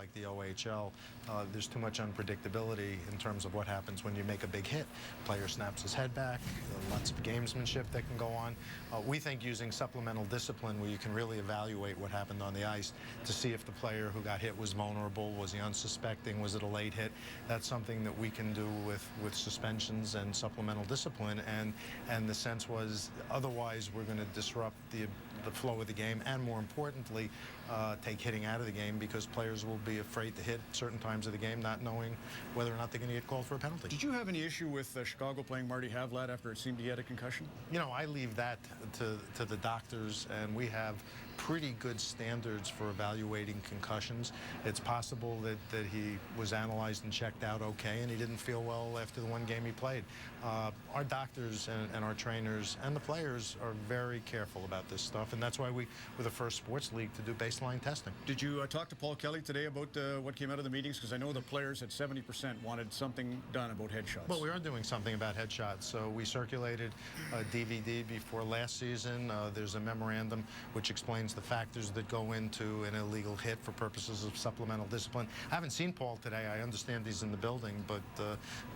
like the OHL, there's too much unpredictability in terms of what happens when you make a big hit. Player snaps his head back, lots of gamesmanship that can go on. We think using supplemental discipline where you can really evaluate what happened on the ice to see if the player who got hit was vulnerable, was he unsuspecting, was it a late hit, that's something that we can do with suspensions and supplemental discipline. And the sense was otherwise we're going to disrupt the flow of the game and, more importantly, take hitting out of the game because players will be afraid to hit certain times of the game not knowing whether or not they're going to get called for a penalty. Did you have any issue with Chicago playing Marty Havlat after it seemed he had a concussion? You know, I leave that to the doctors, and we have pretty good standards for evaluating concussions. It's possible that he was analyzed and checked out okay, and he didn't feel well after the one game he played. Our doctors and our trainers and the players are very careful about this stuff, and that's why we're the first sports league to do baseline testing. Did you talk to Paul Kelly today about what came out of the meetings? Because I know the players at 70% wanted something done about headshots. Well, we are doing something about headshots. So we circulated a DVD before last season. There's a memorandum which explains the factors that go into an illegal hit for purposes of supplemental discipline. I haven't seen Paul today. I understand he's in the building, but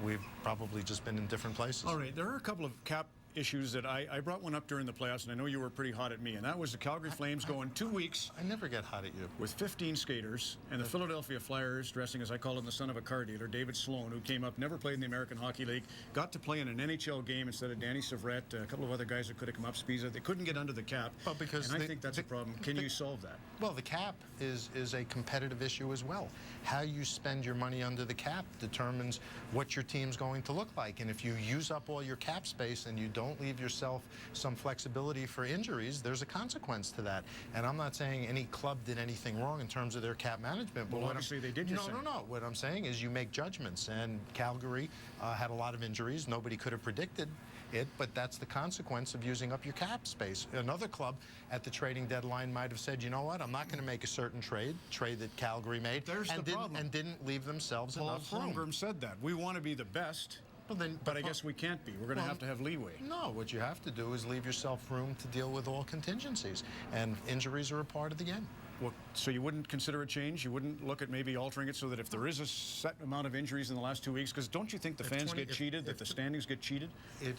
we've probably just been in different places. All right, there are a couple of cap issues that I brought one up during the playoffs, and I know you were pretty hot at me, and that was the Calgary Flames going 2 weeks. I never get hot at you. With 15 skaters, and the Philadelphia Flyers, dressing as I call him the son of a car dealer, David Sloan, who came up, never played in the American Hockey League, got to play in an NHL game instead of Danny Severette, a couple of other guys that could have come up, Spiza. They couldn't get under the cap, well, because and I think that's a problem. Can you solve that? Well, the cap is a competitive issue as well. How you spend your money under the cap determines what your team's going to look like, and if you use up all your cap space and you don't leave yourself some flexibility for injuries, there's a consequence to that. And I'm not saying any club did anything wrong in terms of their cap management. But well, obviously they did. No. What I'm saying is you make judgments, and Calgary had a lot of injuries. Nobody could have predicted it, but that's the consequence of using up your cap space. Another club at the trading deadline might have said, you know what, I'm not going to make a certain trade that Calgary made, and didn't leave themselves enough room. Paul Holmgren said that. We want to be the best. But I guess we can't be. We're going to have leeway. No, what you have to do is leave yourself room to deal with all contingencies, and injuries are a part of the game. Well, so you wouldn't consider a change? You wouldn't look at maybe altering it so that if there is a set amount of injuries in the last 2 weeks, because don't you think the fans get cheated, that the standings get cheated?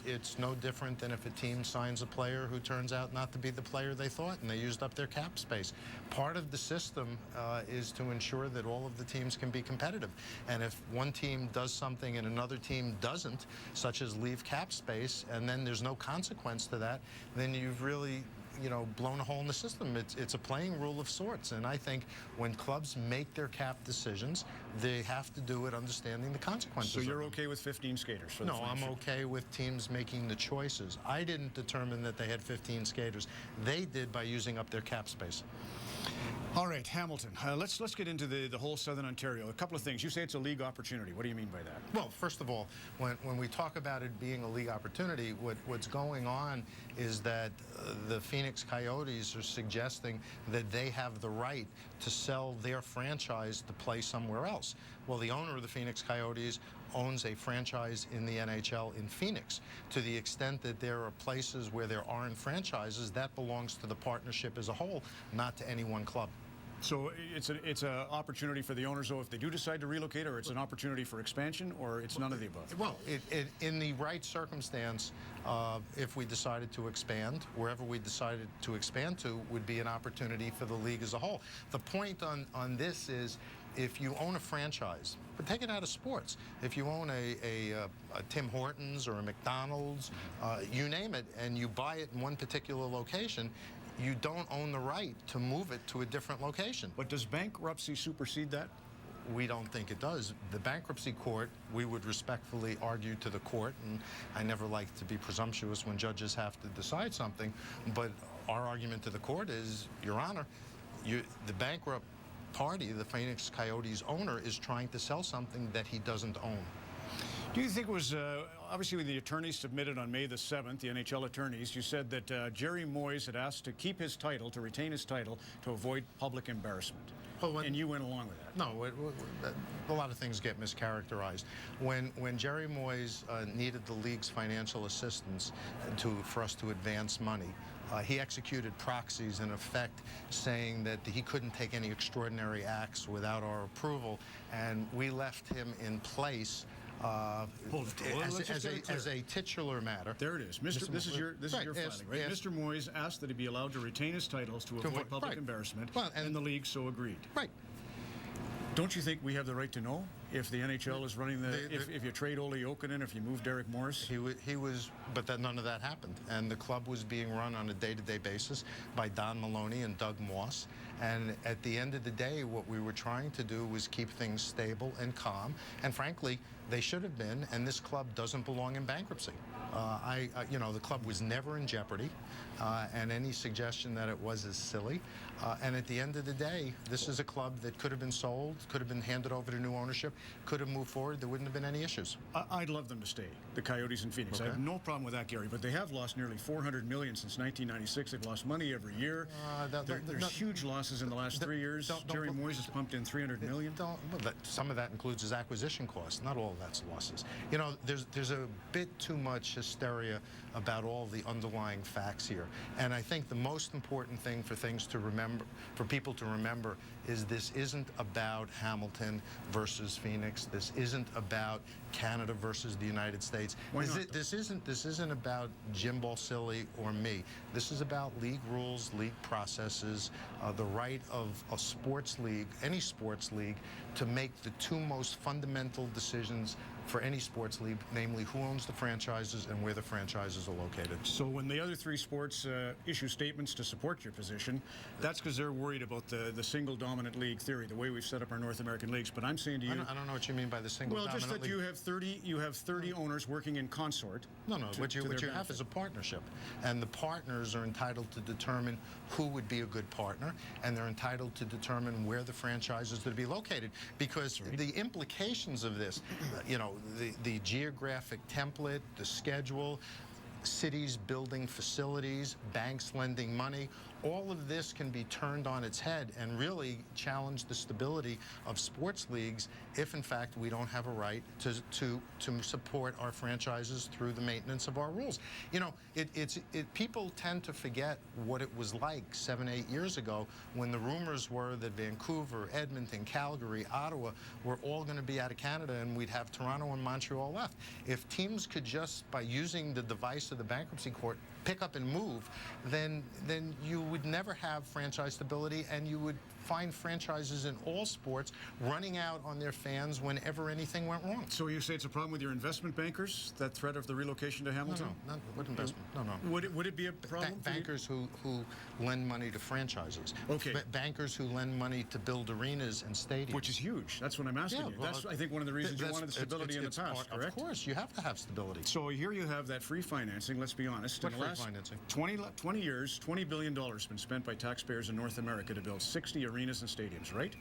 It's no different than if a team signs a player who turns out not to be the player they thought, and they used up their cap space. Part of the system is to ensure that all of the teams can be competitive. And if one team does something and another team doesn't, such as leave cap space, and then there's no consequence to that, then you've really blown a hole in the system. It's a playing rule of sorts, and I think when clubs make their cap decisions, they have to do it understanding the consequences. So you're okay with 15 skaters? For no, I'm okay with teams making the choices. I didn't determine that they had 15 skaters. They did by using up their cap space. All right, Hamilton. Let's get into the whole Southern Ontario. A couple of things. You say it's a league opportunity. What do you mean by that? Well, first of all, when we talk about it being a league opportunity, what's going on is that the Phoenix Coyotes are suggesting that they have the right to sell their franchise to play somewhere else. Well, the owner of the Phoenix Coyotes owns a franchise in the NHL in Phoenix. To the extent that there are places where there aren't franchises, that belongs to the partnership as a whole, not to any one club. So it's an opportunity for the owners, though, if they do decide to relocate, or it's an opportunity for expansion, or it's none of the above? Well, in the right circumstance, if we decided to expand, wherever we decided to expand to would be an opportunity for the league as a whole. The point on this is, if you own a franchise, but take it out of sports, if you own a Tim Hortons or a McDonald's, you name it, and you buy it in one particular location, you don't own the right to move it to a different location. But does bankruptcy supersede that? We don't think it does. The bankruptcy court, we would respectfully argue to the court, and I never like to be presumptuous when judges have to decide something, but our argument to the court is, Your Honor, the bankrupt party, the Phoenix Coyotes owner, is trying to sell something that he doesn't own. Do you think it was, obviously when the attorneys submitted on May the 7th, the NHL attorneys, you said that Jerry Moyes had asked to keep his title, to retain his title, to avoid public embarrassment. And you went along with that? No, a lot of things get mischaracterized. When Jerry Moyes needed the league's financial assistance for us to advance money, he executed proxies in effect saying that he couldn't take any extraordinary acts without our approval, and we left him in place as a titular matter. There it is. This is your filing, right? Mr. Moyes asked that he be allowed to retain his titles to avoid public embarrassment, and the league so agreed. Right. Don't you think we have the right to know if the NHL is running if you trade Ole Jokinen, if you move Derek Morris? He was, but none of that happened. And the club was being run on a day-to-day basis by Don Maloney and Doug Moss. And at the end of the day, what we were trying to do was keep things stable and calm. And frankly, they should have been. And this club doesn't belong in bankruptcy. The club was never in jeopardy, and any suggestion that it was is silly. And at the end of the day, this is a club that could have been sold, could have been handed over to new ownership, could have moved forward. There wouldn't have been any issues. I'd love them to stay, the Coyotes in Phoenix. Okay. I have no problem with that, Gary. But they have lost nearly $400 million since 1996. They've lost money every year. There's huge losses in the last 3 years. Jerry Moyes has pumped in $300 million. Some of that includes his acquisition costs. Not all of that's losses. You know, there's a bit too much hysteria about all the underlying facts here. And I think the most important thing for people to remember, is this isn't about Hamilton versus Phoenix. This isn't about Canada versus the United States. This isn't about Jim Balsillie or me. This is about league rules, league processes, the right of a sports league, any sports league, to make the two most fundamental decisions for any sports league, namely who owns the franchises and where the franchises are located. So when the other three sports issue statements to support your position, that's because they're worried about the single dominant league theory, the way we've set up our North American leagues. But I'm saying to you, I don't know what you mean by the single dominant league. Well, just that you have 30 owners working in consort. No. What you have is a partnership, and the partners are entitled to determine who would be a good partner, and they're entitled to determine where the franchises would be located, because the implications of this, the geographic template, the schedule, cities building facilities, banks lending money, all of this can be turned on its head and really challenge the stability of sports leagues if, in fact, we don't have a right to support our franchises through the maintenance of our rules. You know, people tend to forget what it was like 7, 8 years ago when the rumors were that Vancouver, Edmonton, Calgary, Ottawa were all going to be out of Canada and we'd have Toronto and Montreal left. If teams could just, by using the device of the bankruptcy court, pick up and move, then you would never have franchise stability, and you would find franchises in all sports running out on their fans whenever anything went wrong. So you say it's a problem with your investment bankers, that threat of the relocation to Hamilton? No, what investment? No. Would it be a problem? Bankers who lend money to franchises. Okay. Bankers who lend money to build arenas and stadiums. Which is huge. That's what I'm asking you. That's, I think, one of the reasons you wanted the stability in the past, correct? Of course, you have to have stability. So here you have that free financing, let's be honest. What free financing? 20 years, $20 billion has been spent by taxpayers in North America to build 60 arenas and stadiums, right?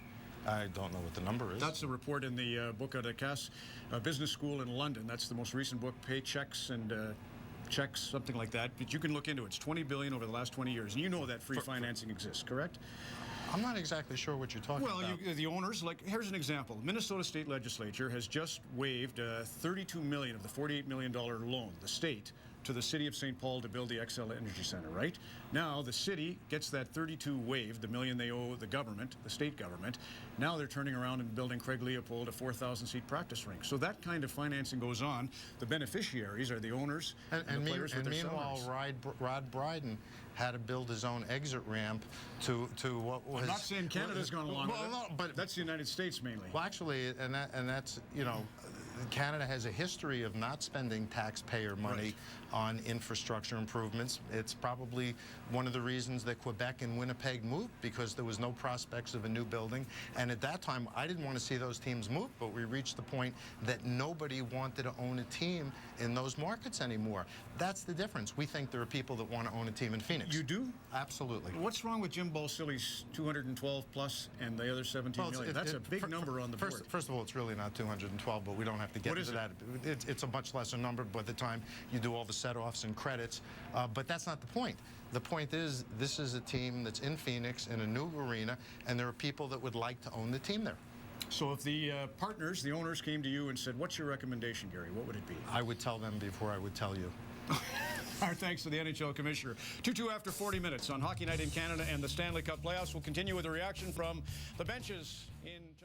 I don't know what the number is. That's a report in the book at a Cass Business School in London. That's the most recent book, Paychecks and Checks, something like that. But you can look into it. It's $20 billion over the last 20 years. And you know that free financing exists, correct? I'm not exactly sure what you're talking about. Well, the owners, here's an example. Minnesota State Legislature has just waived $32 million of the $48 million loan, the state, to the city of St. Paul to build the XL Energy Center, right? Now the city gets that 32 waived, the million they owe the government, the state government. Now they're turning around and building Craig Leopold a 4,000-seat practice rink. So that kind of financing goes on. The beneficiaries are the owners and the players with their meanwhile, Rod Brydon had to build his own exit ramp to what was... I'm not saying Canada's gone along with it, but that's the United States mainly. Well, actually, and that's, Canada has a history of not spending taxpayer money on infrastructure improvements. It's probably one of the reasons that Quebec and Winnipeg moved, because there was no prospects of a new building. And at that time, I didn't want to see those teams move, but we reached the point that nobody wanted to own a team in those markets anymore. That's the difference. We think there are people that want to own a team in Phoenix. You do? Absolutely. What's wrong with Jim Balsillie's 212 plus and the other 17 million? That's a big number on the board. First of all, it's really not 212, but we don't have to get into that. It's a much lesser number by the time you do all the set-offs and credits. But that's not the point. The point is, this is a team that's in Phoenix in a new arena, and there are people that would like to own the team there. So if the partners, the owners, came to you and said, what's your recommendation, Gary? What would it be? I would tell them before I would tell you. Our thanks to the NHL Commissioner. 2-2 after 40 minutes on Hockey Night in Canada and the Stanley Cup playoffs. We'll continue with a reaction from the benches in just...